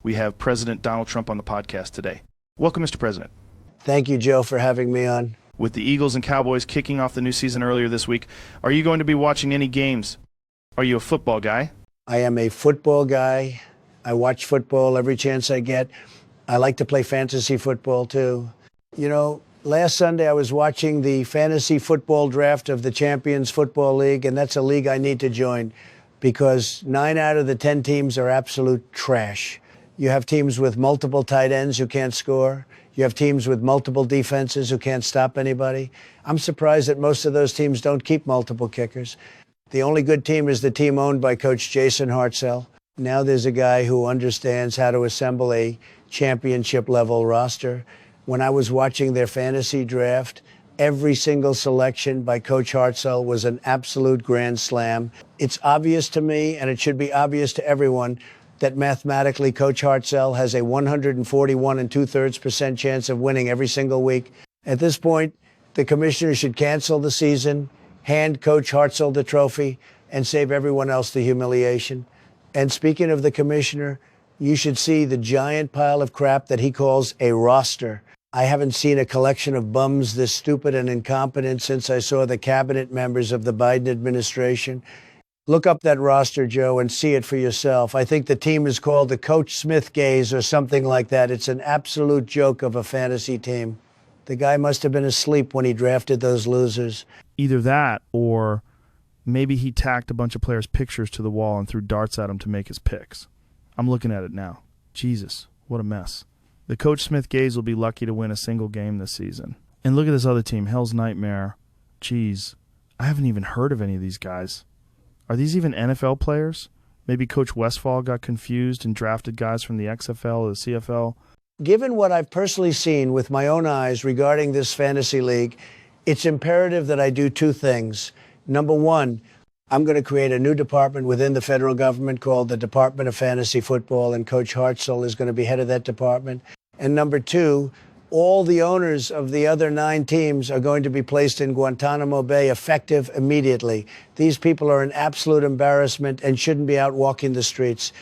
We have President Donald Trump on the podcast today. Welcome, Mr. President. Thank you, Joe, for having me on. With the Eagles and Cowboys kicking off the new season earlier this week, are you going to be watching any games? Are you a football guy? I am a football guy. I watch football every chance I get. I like to play fantasy football, too. You know, last Sunday I was watching the fantasy football draft of the Champions Football League, and that's a league I need to join because 9 out of the 10 teams are absolute trash. You have teams with multiple tight ends who can't score. You have teams with multiple defenses who can't stop anybody. I'm surprised that most of those teams don't keep multiple kickers. The only good team is the team owned by Coach Jason Hartzell. Now there's a guy who understands how to assemble a championship-level roster. When I was watching their fantasy draft, every single selection by Coach Hartzell was an absolute grand slam. It's obvious to me, and it should be obvious to everyone, that mathematically Coach Hartzell has a 141 2/3% chance of winning every single week. At this point, the commissioner should cancel the season, hand Coach Hartzell the trophy, and save everyone else the humiliation. And speaking of the commissioner, you should see the giant pile of crap that he calls a roster. I haven't seen a collection of bums this stupid and incompetent since I saw the cabinet members of the Biden administration. Look up that roster, Joe, and see it for yourself. I think the team is called the Coach Smith Gaze or something like that. It's an absolute joke of a fantasy team. The guy must have been asleep when he drafted those losers. Either that, or maybe he tacked a bunch of players' pictures to the wall and threw darts at them to make his picks. I'm looking at it now. Jesus, what a mess. The Coach Smith Gaze will be lucky to win a single game this season. And look at this other team, Hell's Nightmare. Jeez, I haven't even heard of any of these guys. Are these even NFL players? Maybe Coach Westfall got confused and drafted guys from the XFL or the CFL. Given what I've personally seen with my own eyes regarding this fantasy league, it's imperative that I do two things. Number one, I'm going to create a new department within the federal government called the Department of Fantasy Football, and Coach Hartzell is going to be head of that department. And number two, all the owners of the other 9 teams are going to be placed in Guantanamo Bay effective immediately. These people are an absolute embarrassment and shouldn't be out walking the streets.